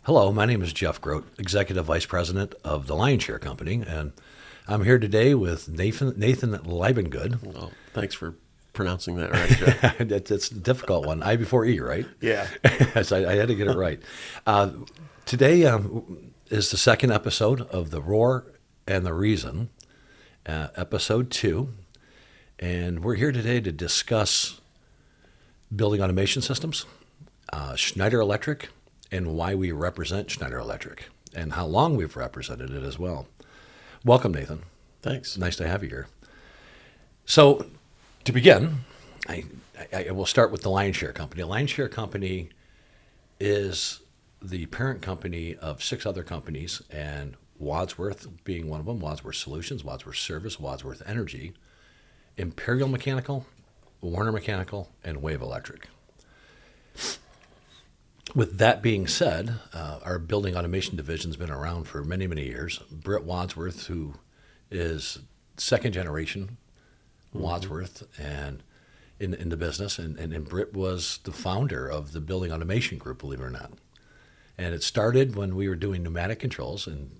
Hello, my name is Jeff Groat, Executive Vice President of the Lionshare Company, and I'm here today with Nathan Leibengood. Well, thanks for pronouncing that right, Jeff. It's a difficult one. I before E, right? Yeah. So I had to get it right. Today is the second episode of The Roar and the Reason, episode 2, and we're here today to discuss building automation systems, Schneider Electric, and why we represent Schneider Electric, and how long we've represented it as well. Welcome, Nathan. Thanks. Nice to have you here. So, to begin, I will start with the Lionshare Company. Lionshare Company is the parent company of 6 other companies, and Wadsworth being one of them, Wadsworth Solutions, Wadsworth Service, Wadsworth Energy, Imperial Mechanical, Warner Mechanical, and Wave Electric. With that being said, our building automation division's been around for many, many years. Britt Wadsworth, who is second generation Wadsworth and in the business, and Britt was the founder of the building automation group, believe it or not. And it started when we were doing pneumatic controls, and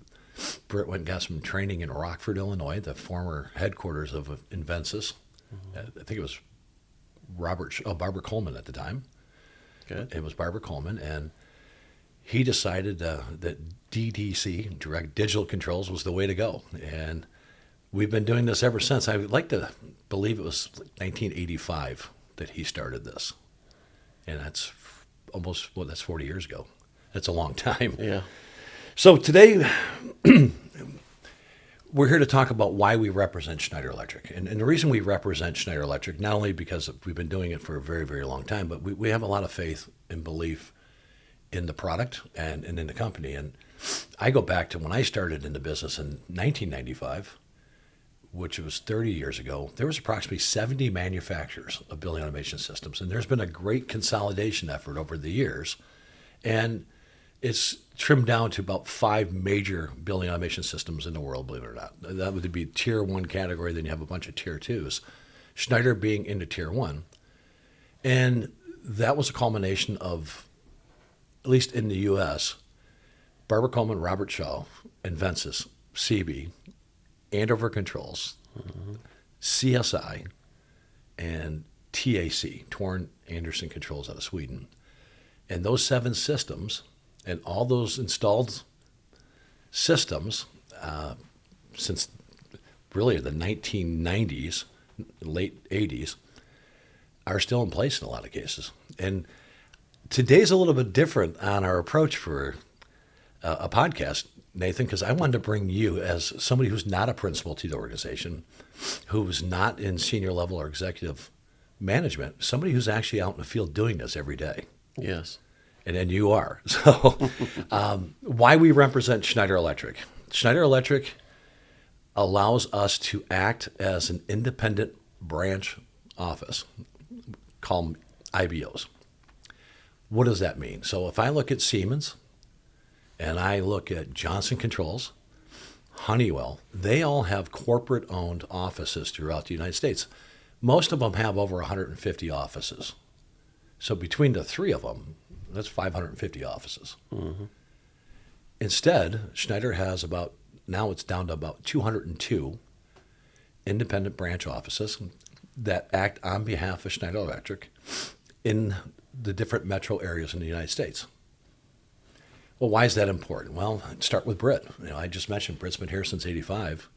Britt went and got some training in Rockford, Illinois, the former headquarters of Invensis. I think it was Barbara Coleman at the time. Good. It was Barbara Coleman, and he decided that DDC, direct digital controls, was the way to go. And we've been doing this ever since. I would like to believe it was 1985 that he started this. And that's that's 40 years ago. That's a long time. Yeah. So today, we're here to talk about why we represent Schneider Electric. And the reason we represent Schneider Electric, not only because we've been doing it for a very, very long time, but we have a lot of faith and belief in the product and in the company. And I go back to when I started in the business in 1995, which was 30 years ago. There was approximately 70 manufacturers of building automation systems. And there's been a great consolidation effort over the years. And it's trimmed down to about 5 major building automation systems in the world, believe it or not. That would be tier 1 category, then you have a bunch of tier 2s. Schneider being into tier 1. And that was a culmination of, at least in the U.S., Barbara Coleman, Robert Shaw, Invensis, CB, Andover Controls, CSI, and TAC, Torn Anderson Controls out of Sweden. And those 7 systems and all those installed systems since really the 1990s, late 80s, are still in place in a lot of cases. And today's a little bit different on our approach for a podcast, Nathan, because I wanted to bring you as somebody who's not a principal to the organization, who's not in senior level or executive management, somebody who's actually out in the field doing this every day. Yes. And then you are. So why we represent Schneider Electric. Schneider Electric allows us to act as an independent branch office, call them IBOs. What does that mean? So if I look at Siemens and I look at Johnson Controls, Honeywell, they all have corporate-owned offices throughout the United States. Most of them have over 150 offices. So between the 3 of them, that's 550 offices. Mm-hmm. Instead, Schneider has now it's down to about 202 independent branch offices that act on behalf of Schneider Electric in the different metro areas in the United States. Well, why is that important? Well, I'd start with Britt. I just mentioned Britt's been here since 85,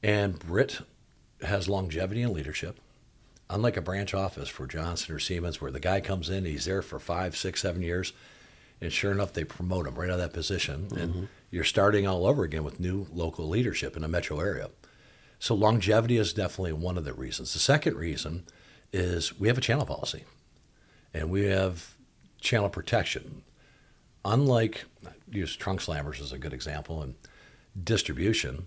and Britt has longevity and leadership. Unlike a branch office for Johnson or Siemens, where the guy comes in, he's there for 5, 6, 7 years, and sure enough, they promote him right out of that position, and you're starting all over again with new local leadership in a metro area. So longevity is definitely one of the reasons. The second reason is we have a channel policy, and we have channel protection. Unlike, use trunk slammers as a good example, and distribution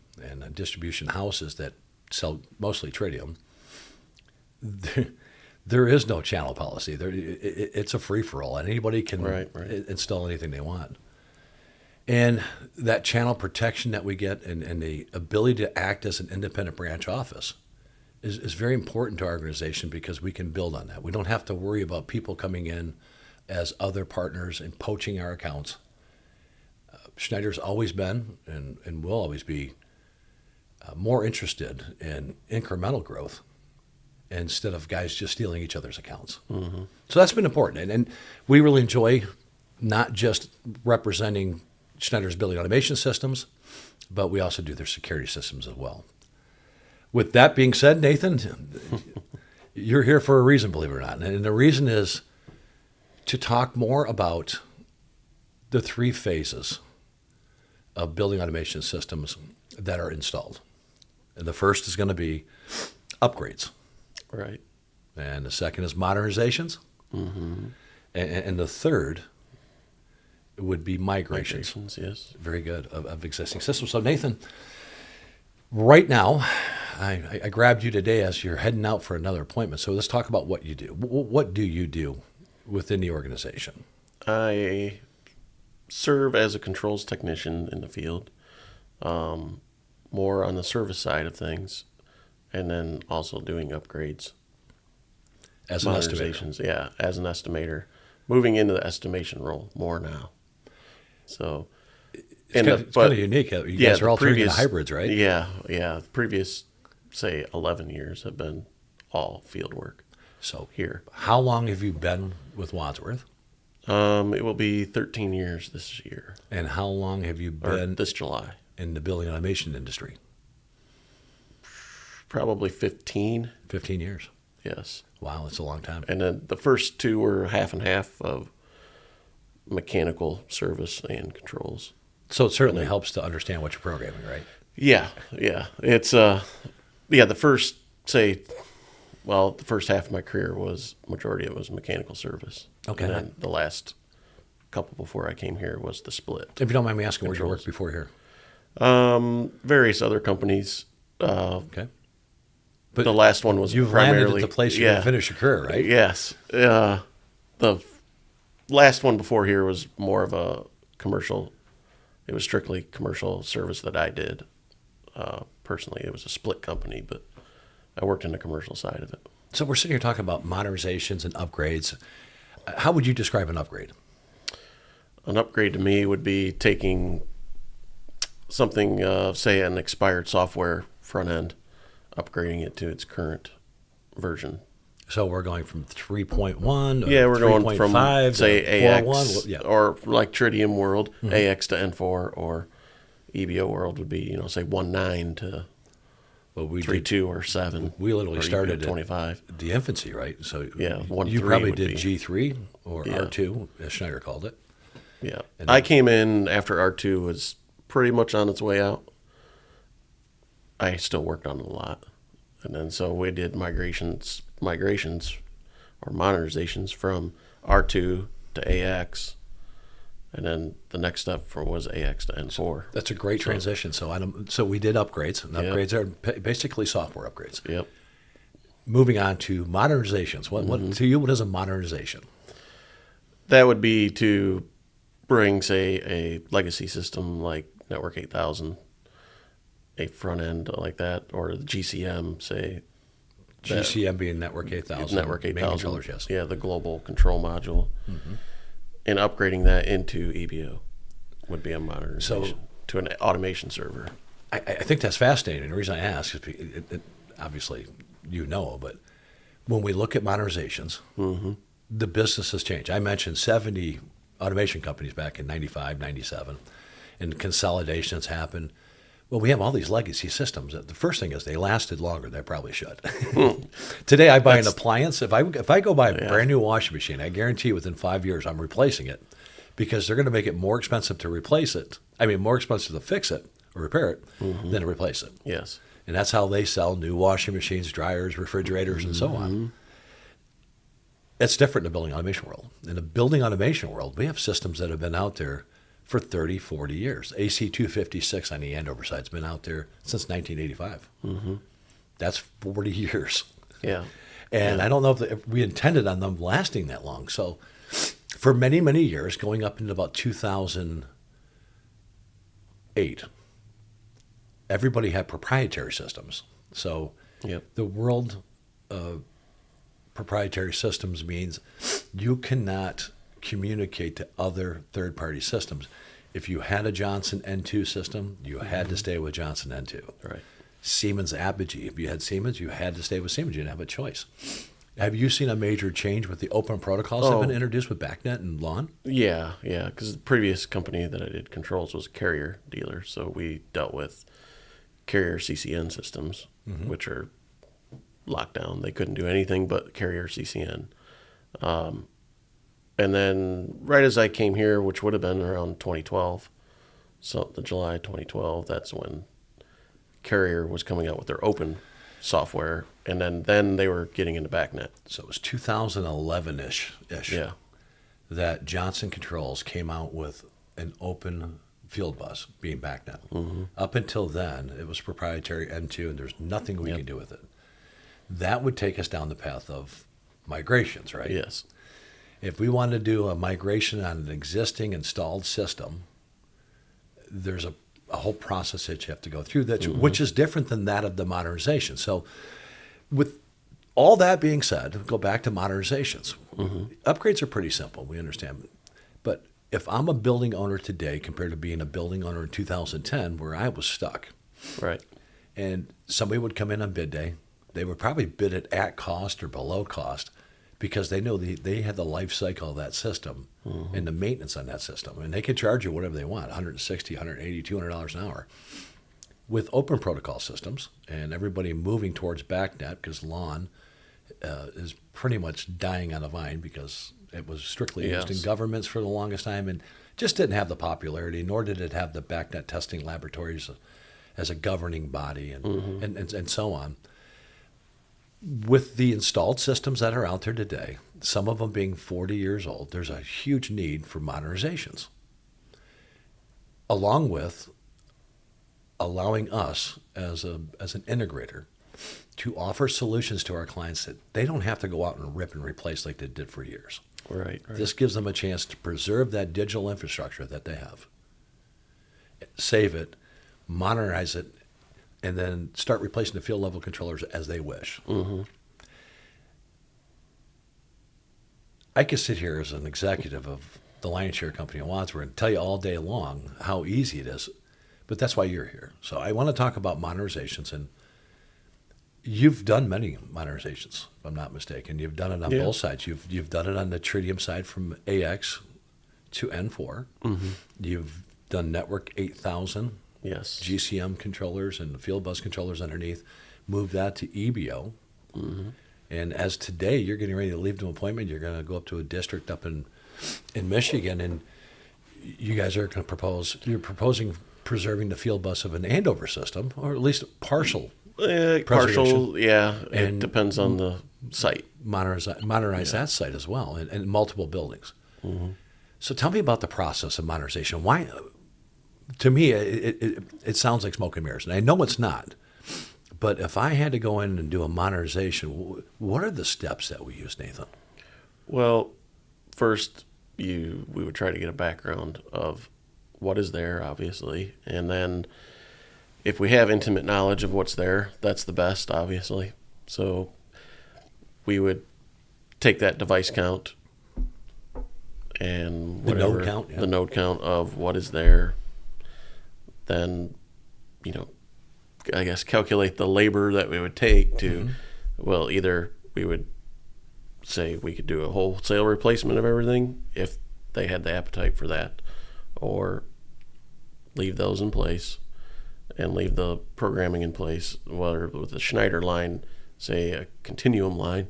houses that sell mostly tritium, there is no channel policy. It's a free-for-all, and anybody can install anything they want. And that channel protection that we get and the ability to act as an independent branch office is very important to our organization because we can build on that. We don't have to worry about people coming in as other partners and poaching our accounts. Schneider's always been and will always be more interested in incremental growth instead of guys just stealing each other's accounts. Mm-hmm. So that's been important. And we really enjoy not just representing Schneider's building automation systems, but we also do their security systems as well. With that being said, Nathan, you're here for a reason, believe it or not. And the reason is to talk more about the three phases of building automation systems that are installed. And the first is going to be upgrades. Right. And the second is modernizations. Mm-hmm. And the third would be migrations. Migrations, yes. Very good, of existing systems. So, Nathan, right now, I grabbed you today as you're heading out for another appointment. So let's talk about what you do. What do you do within the organization? I serve as a controls technician in the field, more on the service side of things, and then also doing upgrades. As an modernizations, yeah, as an estimator. Moving into the estimation role more now. So, it's kind of unique. You guys are all turning into hybrids, right? Yeah. The previous, say, 11 years have been all field work. So here. How long have you been with Wadsworth? It will be 13 years this year. And how long have you been this July in the building automation industry? Probably 15. 15 years. Yes. Wow, that's a long time. And then the first two were half and half of mechanical service and controls. So it certainly helps to understand what you're programming, right? Yeah. It's the first the first half of my career majority of it was mechanical service. Okay. And then the last couple before I came here was the split. If you don't mind me asking, where did you work before here? Various other companies. Okay. But the last one was you've primarily landed at the place you're going to finish your career, right? Yes. The last one before here was more of a commercial. It was strictly commercial service that I did. Personally, it was a split company, but I worked in the commercial side of it. So we're sitting here talking about modernizations and upgrades. How would you describe an upgrade? An upgrade to me would be taking something, say an expired software front end, upgrading it to its current version. So we're going from 3.1 to we're going from, 5 say, AX, yeah. or like Tritium World, AX to N4, or EBO World would be, say 1.9 to 3.2 or 7. We literally started at 25. At the infancy, right? So you probably did G3 or R2, as Schneider called it. Yeah. I came in after R2 was pretty much on its way out. I still worked on it a lot. And then so we did migrations or modernizations from R2 to AX. And then the next step was AX to N4. That's a great transition. So we did upgrades. And upgrades are basically software upgrades. Yep. Moving on to modernizations. What to you, what is a modernization? That would be to bring, say, a legacy system like Network 8000, a front end like that, or the GCM, say. GCM being Network 8000. Network 8000. Controllers, yes. Yeah, the global control module. Mm-hmm. And upgrading that into EBO would be a modernization to an automation server. I think that's fascinating. The reason I ask is obviously but when we look at modernizations, the business has changed. I mentioned 70 automation companies back in 95, 97, and consolidations happened. Well, we have all these legacy systems. The first thing is they lasted longer than they probably should. Today, I buy an appliance. If I go buy a brand new washing machine, I guarantee within 5 years I'm replacing it because they're going to make it more expensive to replace it. I mean, more expensive to fix it or repair it than to replace it. Yes. And that's how they sell new washing machines, dryers, refrigerators, and so on. It's different in the building automation world. In the building automation world, we have systems that have been out there for 30, 40 years. AC 256 on the Andover side has been out there since 1985. That's 40 years. Yeah. And I don't know if we intended on them lasting that long. So for many, many years, going up into about 2008, everybody had proprietary systems. So the world of proprietary systems means you cannot communicate to other third-party systems. If you had a Johnson N2 system, you had to stay with Johnson N2. Right. Siemens Apogee. If you had Siemens, you had to stay with Siemens. You didn't have a choice. Have you seen a major change with the open protocols that have been introduced with BACnet and LAN? Yeah, because the previous company that I did controls was a carrier dealer, so we dealt with carrier CCN systems, which are locked down. They couldn't do anything but carrier CCN. And then right as I came here, which would have been around 2012, so the July 2012, that's when Carrier was coming out with their open software, and then they were getting into BACnet. So it was 2011-ish Yeah. that Johnson Controls came out with an open field bus being BACnet. Up until then, it was proprietary N2, and there's nothing we could do with it. That would take us down the path of migrations, right? Yes. If we wanted to do a migration on an existing installed system, there's a whole process that you have to go through, which is different than that of the modernization. So with all that being said, go back to modernizations. Upgrades are pretty simple, we understand. But if I'm a building owner today compared to being a building owner in 2010 where I was stuck, Right. and somebody would come in on bid day, they would probably bid it at cost or below cost because they know they had the life cycle of that system and the maintenance on that system. And they can charge you whatever they want, $160, $180, $200 an hour. With open protocol systems and everybody moving towards BACnet, because LAN is pretty much dying on the vine because it was strictly used in governments for the longest time and just didn't have the popularity, nor did it have the BACnet testing laboratories as a governing body and so on. With the installed systems that are out there today, some of them being 40 years old, there's a huge need for modernizations, along with allowing us as an integrator to offer solutions to our clients that they don't have to go out and rip and replace like they did for years. Right. This gives them a chance to preserve that digital infrastructure that they have, save it, modernize it, and then start replacing the field level controllers as they wish. I could sit here as an executive of the lion's share company in Wadsworth and tell you all day long how easy it is, but that's why you're here. So I want to talk about modernizations, and you've done many modernizations, if I'm not mistaken. You've done it on both sides. You've done it on the Tritium side from AX to N4. You've done Network 8000. Yes. GCM controllers and the field bus controllers underneath, move that to EBO. And as today, you're getting ready to leave to an appointment, you're going to go up to a district up in Michigan, and you guys are going to you're proposing preserving the field bus of an Andover system, or at least partial Partial, yeah. And it depends on the site. modernize that site as well, and multiple buildings. So tell me about the process of modernization. Why? To me, it sounds like smoke and mirrors, and I know it's not. But if I had to go in and do a modernization, what are the steps that we use, Nathan? Well, first, we would try to get a background of what is there, obviously, and then if we have intimate knowledge of what's there, that's the best, obviously. So we would take that device count and whatever, the node count of what is there. Then, I guess calculate the labor that we would take to, well, either we would say we could do a wholesale replacement of everything if they had the appetite for that, or leave those in place and leave the programming in place, whether with the Schneider line, say a continuum line,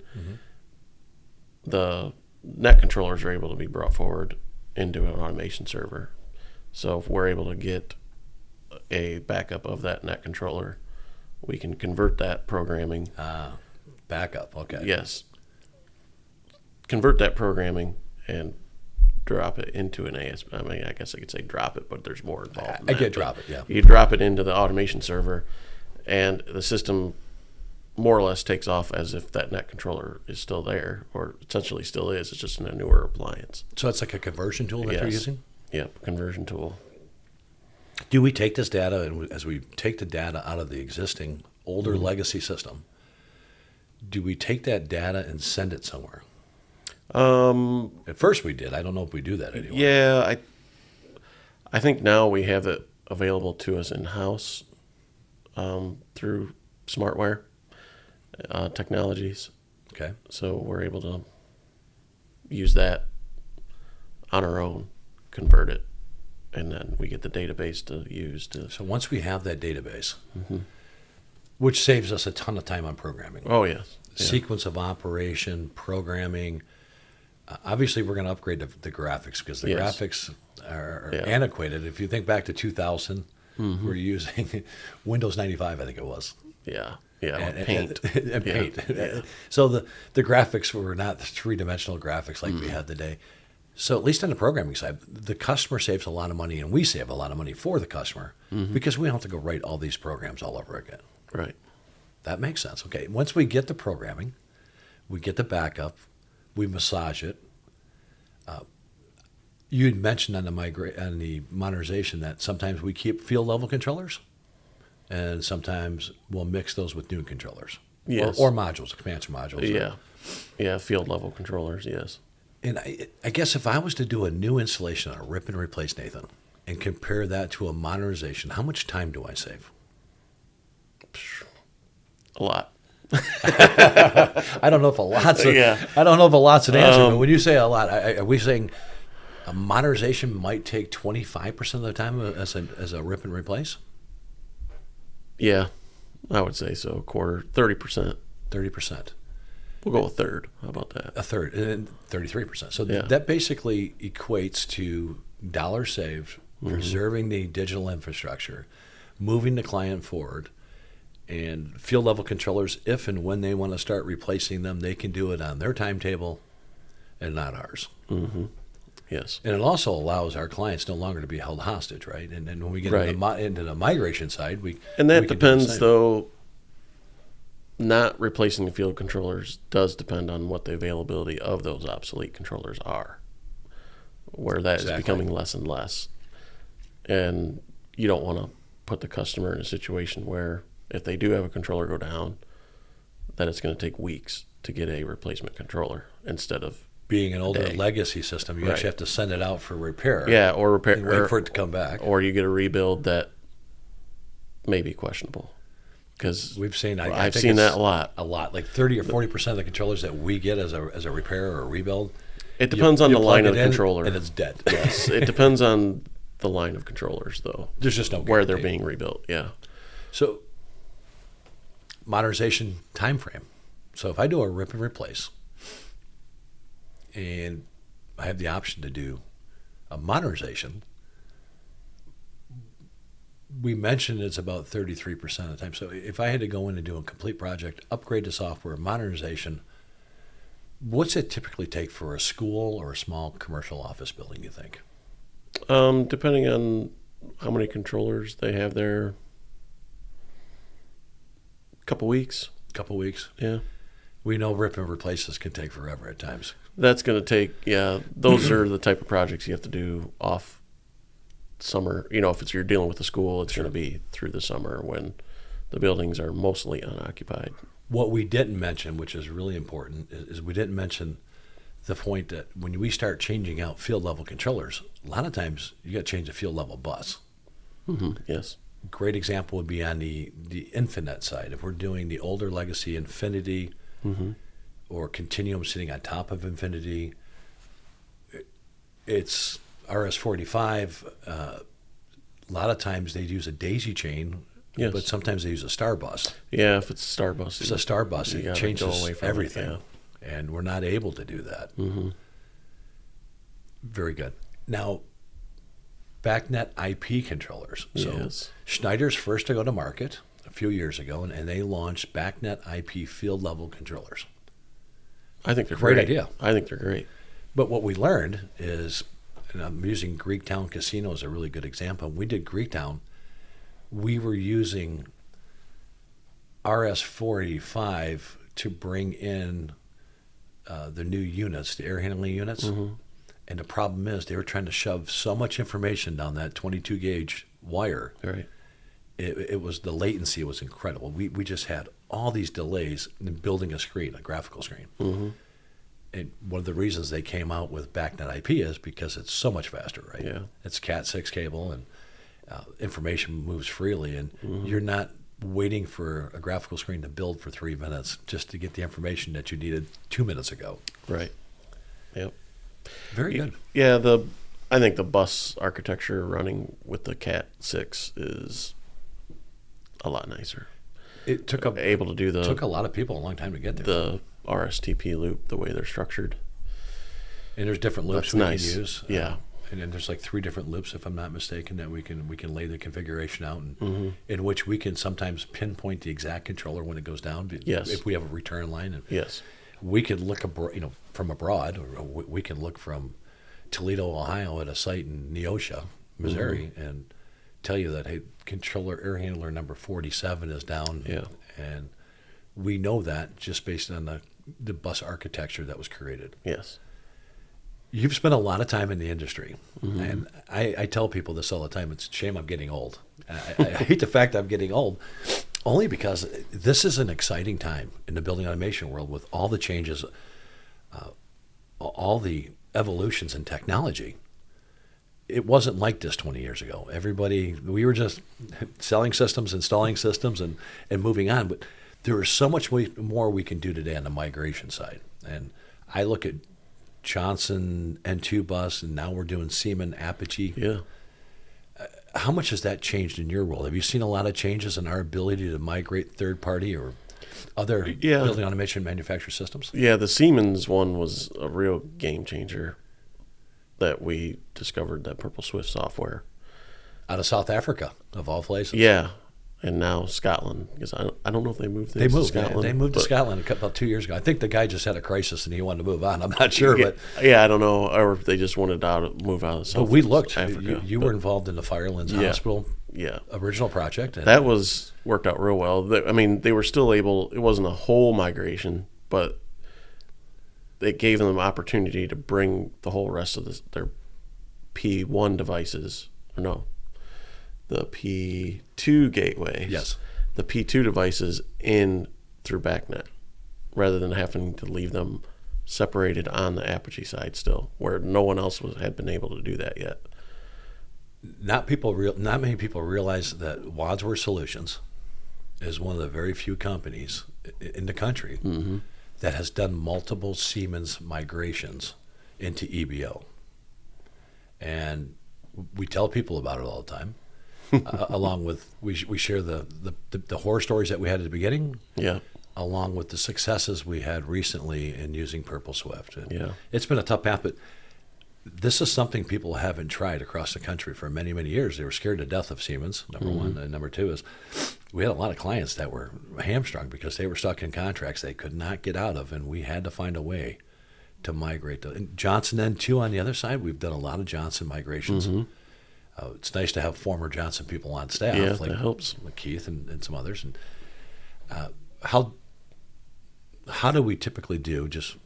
the net controllers are able to be brought forward into an automation server. So if we're able to get a backup of that net controller, we can convert that programming. Backup, okay. Yes. Convert that programming and drop it into an AS. I mean, I guess I could say drop it, but there's more involved. I get drop it, yeah. You drop it into the automation server, and the system more or less takes off as if that net controller is still there, or essentially still is. It's just in a newer appliance. So it's like a conversion tool that you're using? Yep, conversion tool. Do we take this data, and as we take the data out of the existing older legacy system, do we take that data and send it somewhere? At first we did. I don't know if we do that anymore. Yeah, I think now we have it available to us in-house through Smartware technologies. Okay. So we're able to use that on our own, convert it, and then we get the database to use to. So once we have that database, which saves us a ton of time on programming, Oh yes. Yeah. sequence of operation, programming. Obviously, we're going to upgrade the graphics because the Yes. graphics are Yeah. antiquated. If you think back to 2000, we're using Windows 95, I think it was. Yeah. Yeah. And Paint. and paint. Yeah. So the graphics were not the three-dimensional graphics like we had today. So at least on the programming side, the customer saves a lot of money, and we save a lot of money for the customer because we don't have to go write all these programs all over again. Right. That makes sense. Okay, once we get the programming, we get the backup, we massage it. You had mentioned on the modernization that sometimes we keep field level controllers, and sometimes we'll mix those with new controllers. Yes. Or modules, expansion modules. Yeah. Yeah. Field level controllers. Yes. And I guess if I was to do a new installation on a rip and replace, Nathan, and compare that to a modernization, how much time do I save? A lot. I don't know if a lot's Yeah. I don't know if a lot's an answer, but when you say a lot, are we saying a modernization might take 25% of the time as a rip and replace? Yeah. I would say so. Quarter, 30%. 30%. We'll go a third. How about that? A third, and then 33%. So Yeah. that basically equates to dollars saved, preserving the digital infrastructure, moving the client forward, and field level controllers, if and when they want to start replacing them, they can do it on their timetable and not ours. Yes. And it also allows our clients no longer to be held hostage, right? And then when we get Right. into the migration side, And we can that do the depends, same. though. Not replacing the field controllers does depend on what the availability of those obsolete controllers are, where that Exactly. is becoming less and less. And you don't want to put the customer in a situation where if they do have a controller go down, that it's going to take weeks to get a replacement controller instead of Being an older day. legacy system, you Right. actually have to send it out for repair. or repair And wait for it to come back. or you get a rebuild that may be questionable. Because We've seen. I I've think seen it's that a lot. like 30 or 40% of the controllers that we get as a repair or a rebuild. It depends on you the line plug of it the in controller. and it's dead. Yes, it depends on the line of controllers, though. There's just no where they're guarantee. being rebuilt. Yeah. So, modernization time frame. So if I do a rip and replace, and I have the option to do a modernization, we mentioned it's about 33% of the time. So if I had to go in and do a complete project, upgrade the software, modernization, what's it typically take for a school or a small commercial office building, you think? Depending on how many controllers they have there, a couple weeks. Couple weeks? Yeah. We know rip and replaces can take forever at times. That's going to take, those are the type of projects you have to do off summer. If you're dealing with a school, it's going to be through the summer when the buildings are mostly unoccupied. What we didn't mention, which is really important, is we didn't mention the point that when we start changing out field level controllers, a lot of times you got to change the field level bus. Yes. Great example would be on the Infinet side. If we're doing the older legacy Infinity or Continuum sitting on top of Infinity, it's RS-485. A lot of times they use a daisy chain, Yes. but sometimes they use a star bus. Yeah, if it's a star bus. It's a star bus. You It gotta changes go away from it, everything. yeah. And we're not able to do that. Very good. Now, BACnet IP controllers. So Yes. Schneider's first to go to market a few years ago, and they launched BACnet IP field level controllers. I think they're Great great. idea. I think they're great. But what we learned is, and I'm using Greektown Casino as a really good example. When we did Greektown, we were using RS-485 to bring in the new units, the air handling units. And the problem is they were trying to shove so much information down that 22 gauge wire. Right. It was, the latency was incredible. We just had all these delays in building a screen, a graphical screen. And one of the reasons they came out with BACnet IP is because it's so much faster, right? Yeah. It's Cat6 cable, and information moves freely, and you're not waiting for a graphical screen to build for 3 minutes just to get the information that you needed 2 minutes ago. Right. Yep. Very good. Yeah, I think the bus architecture running with the Cat6 is a lot nicer. It took able to do took a lot of people a long time to get there. the RSTP loop, the way they're structured. And there's different loops That's we nice. can use. Yeah. And then there's like 3 different loops, if I'm not mistaken, that we can lay the configuration out, and in which we can sometimes pinpoint the exact controller when it goes down. Yes. If we have a return line, and Yes. we could look from abroad, or we can look from Toledo, Ohio, at a site in Neosho, Missouri, and tell you that, hey, controller air handler number 47 is down. Yeah. And we know that just based on the bus architecture that was created. Yes. You've spent a lot of time in the industry, and I tell people this all the time. It's a shame I'm getting old. I hate the fact I'm getting old, only because this is an exciting time in the building automation world with all the changes, all the evolutions in technology. It wasn't like this 20 years ago. We were just selling systems, installing systems, and moving on. But there is so much more we can do today on the migration side. And I look at Johnson N2 bus, and now we're doing Siemens Apogee. Yeah. How much has that changed in your world? Have you seen a lot of changes in our ability to migrate third-party or other building automation manufacturer systems? Yeah, the Siemens one was a real game changer that we discovered, that Purple Swift software. Out of South Africa, of all places. Yeah, and now Scotland, because I don't know if they moved things to Scotland. They moved to Scotland about 2 years ago. I think the guy just had a crisis and he wanted to move on. I'm not sure, Yeah, but yeah, I don't know, or if they just wanted to move out of South but we looked. Africa. You were involved in the Firelands Hospital Yeah. original project. And That worked out real well. I mean, they were still able, it wasn't a whole migration, but it gave them the opportunity to bring the whole rest of their P1 devices, or no, the P2 gateway. Yes. The P2 devices in through BACnet, rather than having to leave them separated on the Apogee side still, where no one else had been able to do that yet. Not many people realize that Wadsworth Solutions is one of the very few companies in the country that has done multiple Siemens migrations into EBO. And we tell people about it all the time. Along with we share the horror stories that we had at the beginning, Yeah. along with the successes we had recently in using Purple Swift. And Yeah. it's been a tough path, but this is something people haven't tried across the country for many, many years. They were scared to death of Siemens, number one. And number two is we had a lot of clients that were hamstrung because they were stuck in contracts they could not get out of, and we had to find a way to migrate. And Johnson N2 on the other side, we've done a lot of Johnson migrations. It's nice to have former Johnson people on staff, Yeah, like that helps. Keith and some others. And how do we typically do just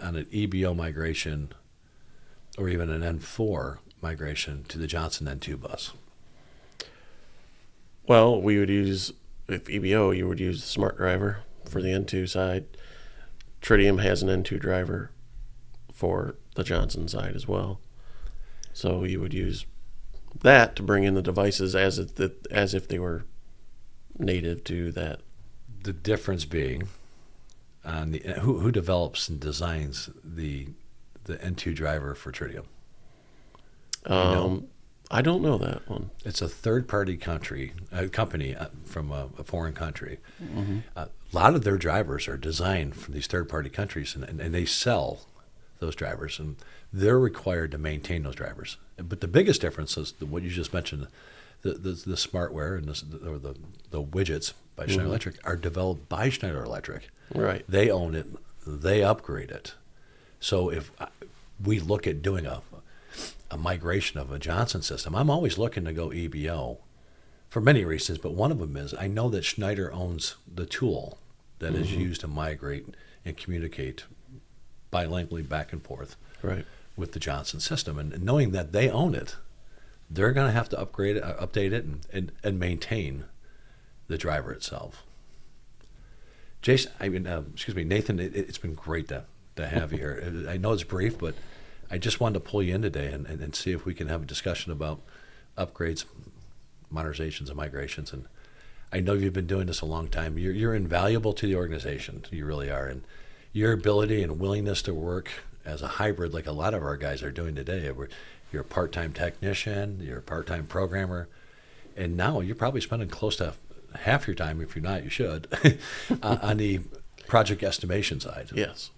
on an EBO migration or even an N4 migration to the Johnson N2 bus? Well, we would use, if EBO, you would use the Smart Driver for the N2 side. Tritium has an N2 driver for the Johnson side as well. So you would use that to bring in the devices as if they were native to that. The difference being on who develops and designs the N2 driver for Tritium? I don't know that one. It's a third-party company from a foreign country. A lot of their drivers are designed from these third-party countries, and they sell those drivers, and they're required to maintain those drivers. But the biggest difference is what you just mentioned: the smartware and the widgets by Schneider Electric are developed by Schneider Electric. Right. They own it. They upgrade it. So if we look at doing a migration of a Johnson system, I'm always looking to go EBO for many reasons, but one of them is I know that Schneider owns the tool that is used to migrate and communicate bilingually back and forth Right. with the Johnson system. And knowing that they own it, they're going to have to upgrade it, update it, and maintain the driver itself. Nathan, it's been great to to have you here. I know it's brief, but I just wanted to pull you in today and see if we can have a discussion about upgrades, modernizations, and migrations. And I know you've been doing this a long time. You're invaluable to the organization. You really are. And your ability and willingness to work as a hybrid, like a lot of our guys are doing today. You're a part-time technician, you're a part-time programmer, and now you're probably spending close to half your time, if you're not, you should, on the project estimation side. Yes.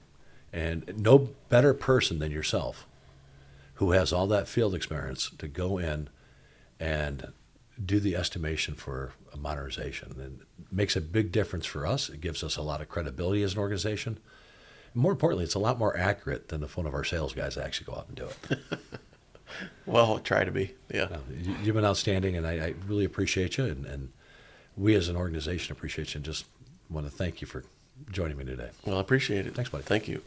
And no better person than yourself who has all that field experience to go in and do the estimation for a modernization. And it makes a big difference for us. It gives us a lot of credibility as an organization. More importantly, it's a lot more accurate than if one of our sales guys actually go out and do it. Well, try to be. Yeah. No, you've been outstanding, and I really appreciate you. And we as an organization appreciate you, and just want to thank you for joining me today. Well, I appreciate it. Thanks, buddy. Thank you.